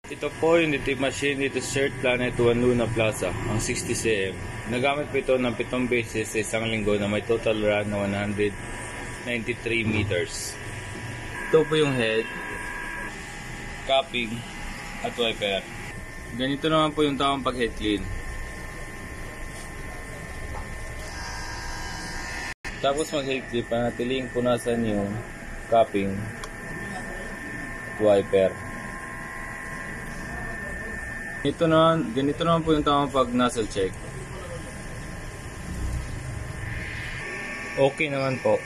Ito po yung tape machine dito sa Third Planet 1 Luna Plaza, ang 60 cm. Nagamit po ito ng 7 beses sa isang linggo na may total run na 193 meters. Ito po yung head, capping, at wiper. Ganito naman po yung tamang pag-head clean. Tapos mag-head clean, panatiling punasan yung capping at wiper. Ganito naman po yung tamang pag nozzle check. Okay naman po.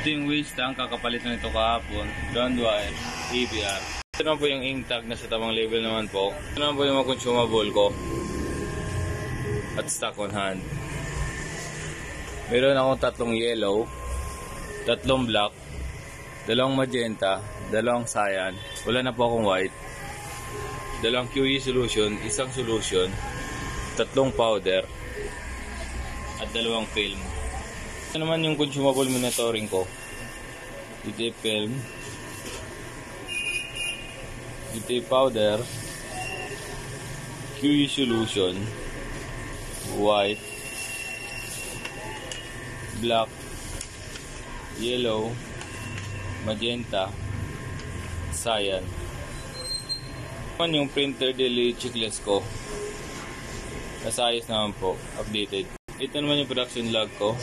Ito yung waste tank, kakapalitan nito kahapon. Ground wire, ABR. Ito naman po yung ink tag na sa tamang label naman po. Ito naman po yung mga consumable ko. At stock on hand. Meron akong 3 yellow, 3 black, 2 magenta, 2 cyan. Wala na po akong white. 2 QE solution, 1 solution, 3 powder, at 2 film. Ito naman yung consumable monitoring ko. Ito yung film, ito yung powder, QE solution, white, black, yellow, magenta, cyan. Yung printer daily checklist ko, nasa ayos naman po, updated. Ito naman yung production log ko.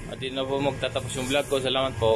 At yun na po magtatapos yung vlog ko. Salamat po.